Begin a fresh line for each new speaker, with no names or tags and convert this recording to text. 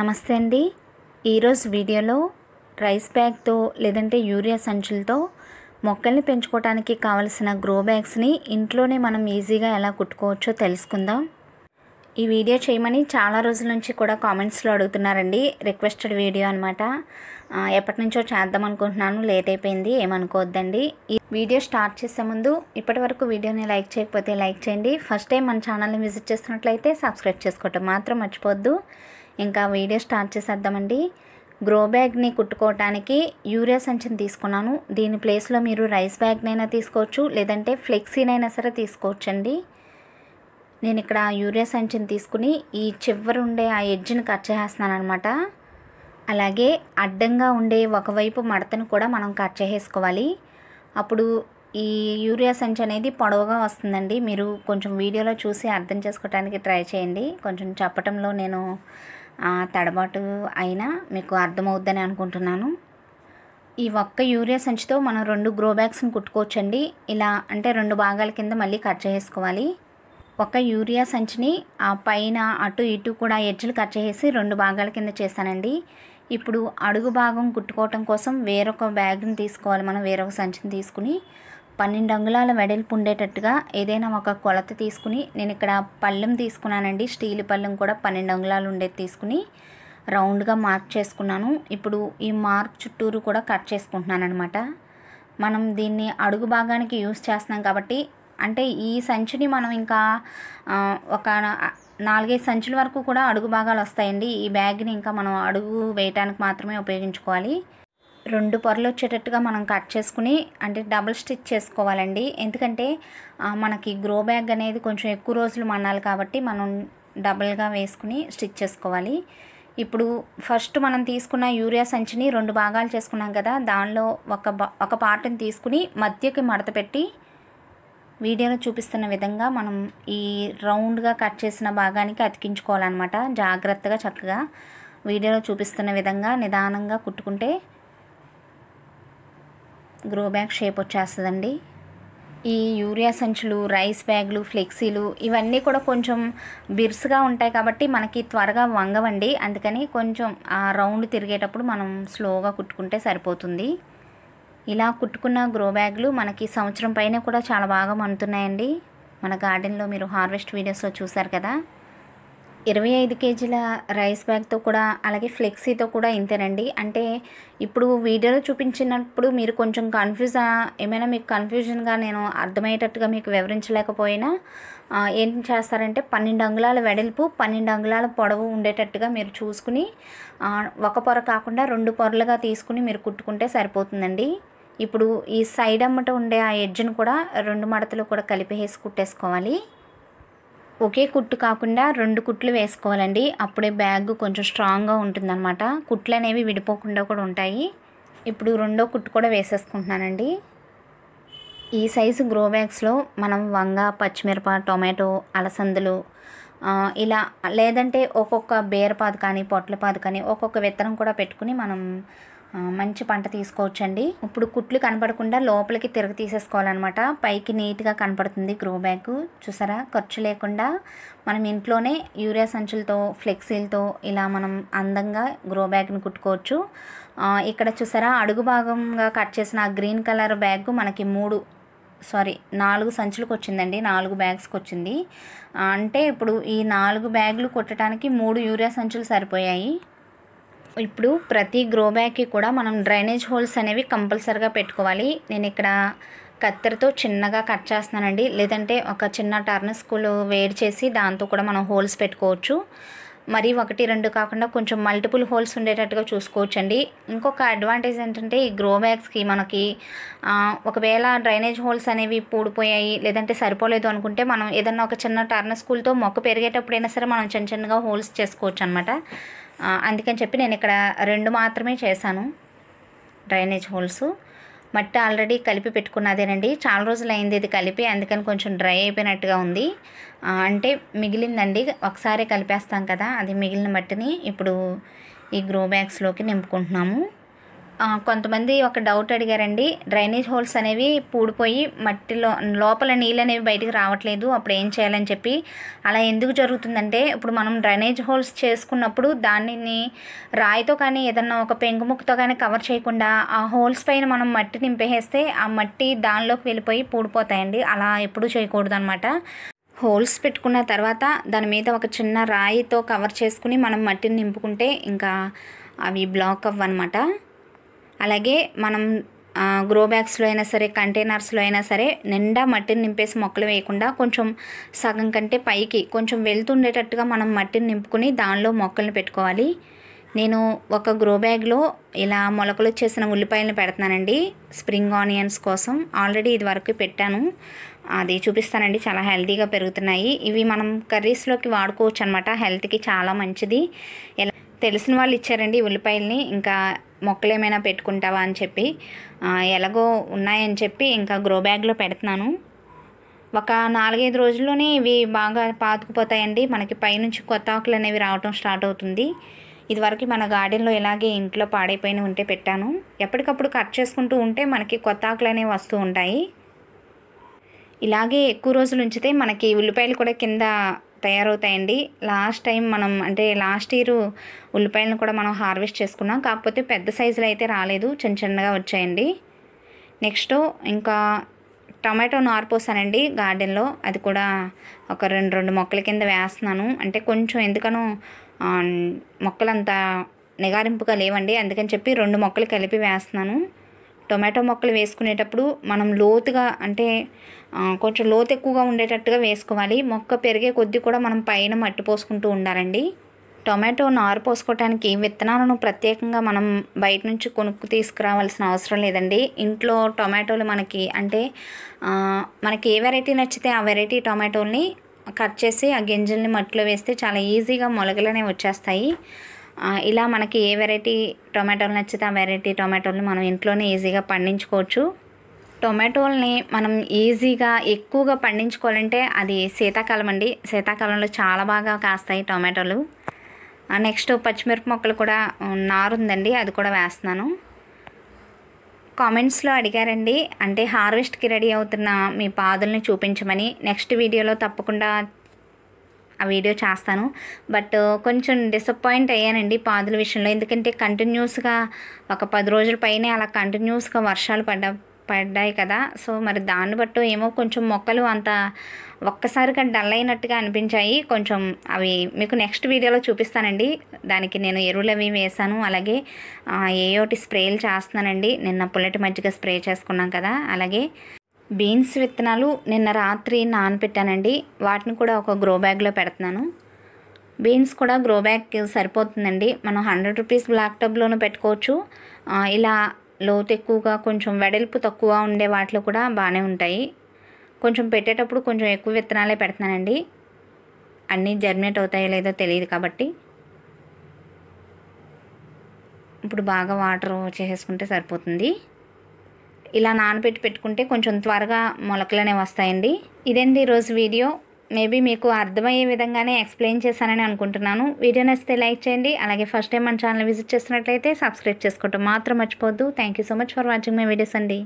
నమస్తే అండి. ఈరోజు వీడియోలో రైస్ బ్యాగ్తో లేదంటే యూరియా సంచులతో మొక్కల్ని పెంచుకోవడానికి కావలసిన గ్రో బ్యాగ్స్ని ఇంట్లోనే మనం ఈజీగా ఎలా కుట్టుకోవచ్చో తెలుసుకుందాం. ఈ వీడియో చేయమని చాలా రోజుల నుంచి కూడా కామెంట్స్లో అడుగుతున్నారండి. రిక్వెస్టెడ్ వీడియో అనమాట. ఎప్పటి నుంచో చేద్దాం అనుకుంటున్నాను, లేట్ అయిపోయింది, ఏమనుకోవద్దండి. ఈ వీడియో స్టార్ట్ చేసే ముందు ఇప్పటి వరకు వీడియోని లైక్ చేయకపోతే లైక్ చేయండి. ఫస్ట్ టైం మన ఛానల్ని విజిట్ చేస్తున్నట్లయితే సబ్స్క్రైబ్ చేసుకోవటం మాత్రం మర్చిపోవద్దు. ఇంకా వీడియో స్టార్ట్ చేసేద్దామండి. గ్రో బ్యాగ్ని కుట్టుకోవటానికి యూరియా సంచిని తీసుకున్నాను. దీని ప్లేస్లో మీరు రైస్ బ్యాగ్నైనా తీసుకోవచ్చు, లేదంటే ఫ్లెక్సీనైనా సరే తీసుకోవచ్చండి. నేను ఇక్కడ యూరియా సంచిని తీసుకుని ఈ చివరి ఉండే ఆ ఎడ్జ్ని కట్ చేసేస్తున్నాను అనమాట. అలాగే అడ్డంగా ఉండే ఒకవైపు మడతను కూడా మనం కట్ చేసేసుకోవాలి. అప్పుడు ఈ యూరియా సంచి అనేది పొడవుగా వస్తుందండి. మీరు కొంచెం వీడియోలో చూసి అర్థం చేసుకోవడానికి ట్రై చేయండి. కొంచెం చెప్పటంలో నేను తడబాటు అయినా మీకు అర్థమవుద్దని అనుకుంటున్నాను. ఈ ఒక్క యూరియా సంచితో మనం 2 గ్రో బ్యాగ్స్ని కుట్టుకోవచ్చండి. ఇలా అంటే 2 భాగాల కింద మళ్ళీ కట్ చేసుకోవాలి. ఒక యూరియా సంచిని ఆ పైన అటు ఇటు కూడా ఎడ్జ్లు కట్ చేసి 2 భాగాల కింద చేశానండి. ఇప్పుడు అడుగు భాగం కుట్టుకోవటం కోసం వేరొక బ్యాగ్ని తీసుకోవాలి. మనం వేరొక సంచిని తీసుకుని 12 అంగుళాల వెడల్పు ఉండేటట్టుగా ఏదైనా ఒక కొలత తీసుకుని, నేను ఇక్కడ పళ్ళెం తీసుకున్నానండి. స్టీల్ పళ్ళెం కూడా 12 అంగుళాలు ఉండేది తీసుకుని రౌండ్గా మార్క్ చేసుకున్నాను. ఇప్పుడు ఈ మార్క్ చుట్టూరు కూడా కట్ చేసుకుంటున్నాను అనమాట. మనం దీన్ని అడుగు భాగానికి యూస్ చేస్తున్నాం కాబట్టి, అంటే ఈ సంచిని మనం ఇంకా ఒక 4-5 సంచుల వరకు కూడా అడుగు భాగాలు వస్తాయండి. ఈ బ్యాగ్ని ఇంకా మనం అడుగు వేయటానికి మాత్రమే ఉపయోగించుకోవాలి. 2 పొరలు వచ్చేటట్టుగా మనం కట్ చేసుకుని అంటే డబుల్ స్టిచ్ చేసుకోవాలండి. ఎందుకంటే మనకి గ్రో బ్యాగ్ అనేది కొంచెం ఎక్కువ రోజులు మన్నాలి కాబట్టి మనం డబుల్గా వేసుకుని స్టిచ్ చేసుకోవాలి. ఇప్పుడు ఫస్ట్ మనం తీసుకున్న యూరియా సంచిని 2 భాగాలు చేసుకున్నాం కదా, దానిలో ఒక పార్ట్ని తీసుకుని మధ్యకి మడత పెట్టి వీడియోలో చూపిస్తున్న విధంగా మనం ఈ రౌండ్గా కట్ చేసిన భాగానికి అతికించుకోవాలన్నమాట. జాగ్రత్తగా చక్కగా వీడియోలో చూపిస్తున్న విధంగా నిదానంగా కుట్టుకుంటే గ్రో బ్యాగ్ షేప్ వచ్చేస్తుందండి. ఈ యూరియా సంచులు, రైస్ బ్యాగులు, ఫ్లెక్సీలు ఇవన్నీ కూడా కొంచెం బిర్స్గా ఉంటాయి కాబట్టి మనకి త్వరగా వంగవండి. అందుకని కొంచెం ఆ రౌండ్ తిరిగేటప్పుడు మనం స్లోగా కుట్టుకుంటే సరిపోతుంది. ఇలా కుట్టుకున్న గ్రో బ్యాగులు మనకి సంవత్సరం పైన కూడా చాలా బాగా మన్నుతున్నాయండి. మన గార్డెన్లో మీరు హార్వెస్ట్ వీడియోస్లో చూసారు కదా. 25 కేజీల రైస్ బ్యాగ్తో కూడా అలాగే ఫ్లెక్సీతో కూడా ఇంతేనండి. అంటే ఇప్పుడు వీడియోలో చూపించినప్పుడు మీరు కొంచెం ఏమైనా మీకు కన్ఫ్యూజన్గా నేను అర్థమయ్యేటట్టుగా మీకు వివరించలేకపోయినా ఏం చేస్తారంటే 12 అంగుళాల వెడల్పు 12 అంగుళాల పొడవు ఉండేటట్టుగా మీరు చూసుకుని ఒక పొర కాకుండా 2 పొరలుగా తీసుకుని మీరు కుట్టుకుంటే సరిపోతుందండి. ఇప్పుడు ఈ సైడ్ అమ్మట ఉండే ఆ ఎడ్జ్ను కూడా 2 మడతలు కూడా కలిపేసి కుట్టేసుకోవాలి. ఒకే కుట్టు కాకుండా 2 కుట్లు వేసుకోవాలండి. అప్పుడే బ్యాగ్ కొంచెం స్ట్రాంగ్గా ఉంటుందన్నమాట. కుట్లు అనేవి విడిపోకుండా కూడా ఉంటాయి. ఇప్పుడు 2వ కుట్టు కూడా వేసేసుకుంటున్నానండి. ఈ సైజు గ్రో బ్యాగ్స్లో మనం వంగ, పచ్చిమిరప, టొమాటో, అలసందలు ఇలా లేదంటే ఒక్కొక్క బీరపాదు కానీ పొట్లపాదు కానీ ఒక్కొక్క విత్తనం కూడా పెట్టుకుని మనం మంచి పంట తీసుకోవచ్చండి. ఇప్పుడు కుట్లు కనపడకుండా లోపలికి తిరగ తీసేసుకోవాలన్నమాట. పైకి నీట్గా కనపడుతుంది గ్రో బ్యాగ్. చూసారా, ఖర్చు లేకుండా మనం ఇంట్లోనే యూరియా సంచులతో, ఫ్లెక్సీలతో ఇలా మనం అందంగా గ్రో బ్యాగ్ని కుట్టుకోవచ్చు. ఇక్కడ చూసారా, అడుగు భాగంగా కట్ చేసిన గ్రీన్ కలర్ బ్యాగ్ మనకి 4 సంచులకు వచ్చిందండి. 4 బ్యాగ్స్కి వచ్చింది. అంటే ఇప్పుడు ఈ 4 బ్యాగులు కుట్టడానికి 3 యూరియా సంచులు సరిపోయాయి. ఇప్పుడు ప్రతి గ్రో బ్యాగ్కి కూడా మనం డ్రైనేజ్ హోల్స్ అనేవి కంపల్సరీగా పెట్టుకోవాలి. నేను ఇక్కడ కత్తెరతో చిన్నగా కట్ చేస్తున్నానండి. లేదంటే ఒక చిన్న టర్న్ స్కూల్ వేడి చేసి దాంతో కూడా మనం హోల్స్ పెట్టుకోవచ్చు. మరి 1-2 కాకుండా కొంచెం మల్టిపుల్ హోల్స్ ఉండేటట్టుగా చూసుకోవచ్చండి. ఇంకొక అడ్వాంటేజ్ ఏంటంటే ఈ గ్రో బ్యాగ్స్కి మనకి ఒకవేళ డ్రైనేజ్ హోల్స్ అనేవి పూడిపోయాయి లేదంటే సరిపోలేదు అనుకుంటే మనం ఏదన్నా ఒక చిన్న టర్న్ స్కూల్తో మొక్క పెరిగేటప్పుడైనా సరే మనం చిన్నగా హోల్స్ చేసుకోవచ్చు అనమాట. అందుకని చెప్పి నేను ఇక్కడ 2 మాత్రమే చేశాను డ్రైనేజ్ హోల్స్. మట్టి ఆల్రెడీ కలిపి పెట్టుకున్నదేనండి. చాలా రోజులు అయింది ఇది కలిపి, అందుకని కొంచెం డ్రై అయిపోయినట్టుగా ఉంది. అంటే మిగిలిందండి, ఒకసారి కలిపేస్తాం కదా, అది మిగిలిన మట్టిని ఇప్పుడు ఈ గ్రో బ్యాగ్స్లోకి నింపుకుంటున్నాము. కొంతమంది ఒక డౌట్ అడిగారండి. డ్రైనేజ్ హోల్స్ అనేవి పూడిపోయి మట్టిలో లోపల నీళ్ళు అనేవి బయటికి రావట్లేదు, అప్పుడు ఏం చేయాలని చెప్పి. అలా ఎందుకు జరుగుతుందంటే, ఇప్పుడు మనం డ్రైనేజ్ హోల్స్ చేసుకున్నప్పుడు దానిని రాయితో కానీ ఏదన్నా ఒక పెంకు ముక్కతో కానీ కవర్ చేయకుండా ఆ హోల్స్ పైన మనం మట్టి నింపేస్తే ఆ మట్టి దానిలోకి వెళ్ళిపోయి పూడిపోతాయండి. అలా ఎప్పుడూ చేయకూడదు అనమాట. హోల్స్ పెట్టుకున్న తర్వాత దాని మీద ఒక చిన్న రాయితో కవర్ చేసుకుని మనం మట్టిని నింపుకుంటే ఇంకా అవి బ్లాక్ అవ్వనమాట. అలాగే మనం గ్రో బ్యాగ్స్లో అయినా సరే, కంటైనర్స్లో అయినా సరే నిండా మట్టిని నింపేసి మొక్కలు వేయకుండా కొంచెం సగం కంటే పైకి కొంచెం వెళ్తుండేటట్టుగా మనం మట్టిని నింపుకుని దానిలో మొక్కల్ని పెట్టుకోవాలి. నేను ఒక గ్రో బ్యాగ్లో ఇలా మొలకలు వచ్చేసిన ఉల్లిపాయలను పెడుతున్నానండి, స్ప్రింగ్ ఆనియన్స్ కోసం. ఆల్రెడీ ఇది వరకు పెట్టాను, అది చూపిస్తానండి. చాలా హెల్తీగా పెరుగుతున్నాయి. ఇవి మనం కర్రీస్లోకి వాడుకోవచ్చు అనమాట, హెల్త్కి చాలా మంచిది. ఎలా తెలిసిన వాళ్ళు ఇచ్చారండి ఉల్లిపాయలని, ఇంకా మొక్కలు ఏమైనా పెట్టుకుంటావా అని చెప్పి. ఎలాగో ఉన్నాయని చెప్పి ఇంకా గ్రో బ్యాగ్లో పెడుతున్నాను. ఒక 4-5 రోజుల్లోనే ఇవి బాగా పాతుకుపోతాయండి. మనకి పైనుంచి కొత్త ఆకులు అనేవి రావటం స్టార్ట్ అవుతుంది. ఇదివరకు మన గార్డెన్లో ఇలాగే ఇంట్లో పాడైపోయిన ఉంటే పెట్టాను. ఎప్పటికప్పుడు కట్ చేసుకుంటూ ఉంటే మనకి కొత్త ఆకులు అనేవి వస్తూ ఉంటాయి. ఇలాగే ఎక్కువ రోజులు ఉంచితే మనకి ఉల్లిపాయలు కూడా కింద తయారవుతాయండి. లాస్ట్ టైం మనం అంటే లాస్ట్ ఇయర్ ఉల్లిపాయలను కూడా మనం హార్వెస్ట్ చేసుకున్నాం, కాకపోతే పెద్ద సైజులో అయితే రాలేదు, చిన్న చిన్నగా వచ్చాయండి. నెక్స్ట్ ఇంకా టమాటో నారు పోసానండి గార్డెన్లో. అది కూడా ఒక 2 మొక్కల కింద వేస్తున్నాను. అంటే కొంచెం ఎందుకనో మొక్కలంతా నిగారింపుగా లేవండి, అందుకని చెప్పి 2 మొక్కలు కలిపి వేస్తున్నాను. టొమాటో మొక్కలు వేసుకునేటప్పుడు మనం లోతుగా అంటే కొంచెం లోతు ఎక్కువగా ఉండేటట్టుగా వేసుకోవాలి. మొక్క పెరిగే కొద్దీ కూడా మనం పైన మట్టి పోసుకుంటూ ఉండాలండి. టొమాటో నారు పోసుకోవటానికి విత్తనాలను ప్రత్యేకంగా మనం బయట నుంచి కొనుక్కు తీసుకురావాల్సిన అవసరం లేదండి. ఇంట్లో టొమాటోలు మనకి అంటే మనకి ఏ వెరైటీ నచ్చితే ఆ వెరైటీ టొమాటోల్ని కట్ చేసి ఆ గింజల్ని మట్టిలో వేస్తే చాలా ఈజీగా మొలకలనే వచ్చేస్తాయి. ఇలా మనకి ఏ వెరైటీ టొమాటోలు నచ్చితే ఆ వెరైటీ టొమాటోల్ని మనం ఇంట్లోనే ఈజీగా పండించుకోవచ్చు. టొమాటోల్ని మనం ఈజీగా ఎక్కువగా పండించుకోవాలంటే అది శీతాకాలం అండి. శీతాకాలంలో చాలా బాగా కాస్తాయి టొమాటోలు. నెక్స్ట్ పచ్చిమిరప మొక్కలు కూడా నారుందండి, అది కూడా వేస్తున్నాను. కామెంట్స్లో అడిగారండి, అంటే హార్వెస్ట్కి రెడీ అవుతున్న మీ పాదుల్ని చూపించమని. నెక్స్ట్ వీడియోలో తప్పకుండా ఆ వీడియో చేస్తాను. బట్ కొంచెం డిసప్పాయింట్ అయ్యానండి పాదుల విషయంలో, ఎందుకంటే కంటిన్యూస్గా ఒక 10 రోజుల పైనే అలా కంటిన్యూస్గా వర్షాలు పడ్డాయి కదా. సో మరి దాన్ని బట్టి ఏమో కొంచెం మొక్కలు అంత ఒక్కసారిగా డల్ అయినట్టుగా అనిపించాయి. కొంచెం అవి మీకు నెక్స్ట్ వీడియోలో చూపిస్తానండి. దానికి నేను ఎరువులు అవి వేసాను, అలాగే ఏయోటి స్ప్రేలు చేస్తున్నానండి. నిన్న పుల్లటి మజ్జిగ స్ప్రే చేసుకున్నాం కదా. అలాగే బీన్స్ విత్తనాలు నిన్న రాత్రి నానబెట్టానండి, వాటిని కూడా ఒక గ్రో బ్యాగ్లో పెడుతున్నాను. బీన్స్ కూడా గ్రో బ్యాగ్ సరిపోతుందండి. మనం 100 రూపీస్ బ్లాక్ టబ్లోనూ పెట్టుకోవచ్చు. ఇలా లోతు ఎక్కువగా కొంచెం వెడల్పు తక్కువ ఉండే వాటిలో కూడా బాగానే ఉంటాయి. కొంచెం పెట్టేటప్పుడు కొంచెం ఎక్కువ విత్తనాలే పెడుతున్నానండి, అన్నీ జర్మినేట్ అవుతాయో లేదో తెలియదు కాబట్టి. ఇప్పుడు బాగా వాటర్ చేసేసుకుంటే సరిపోతుంది. ఇలా నానబెట్టి పెట్టుకుంటే కొంచెం త్వరగా మొలకలనే వస్తాయండి. ఇదండి ఈరోజు వీడియో. మేబీ మీకు అర్థమయ్యే విధంగానే ఎక్స్ప్లెయిన్ చేశానని అనుకుంటున్నాను. వీడియో నచ్చితే లైక్ చేయండి, అలాగే ఫస్ట్ టైం మన ఛానల్ విజిట్ చేస్తున్నట్లయితే సబ్స్క్రైబ్ చేసుకోవటం మాత్రం మర్చిపోవద్దు. Thank you so much for watching my videos అండి.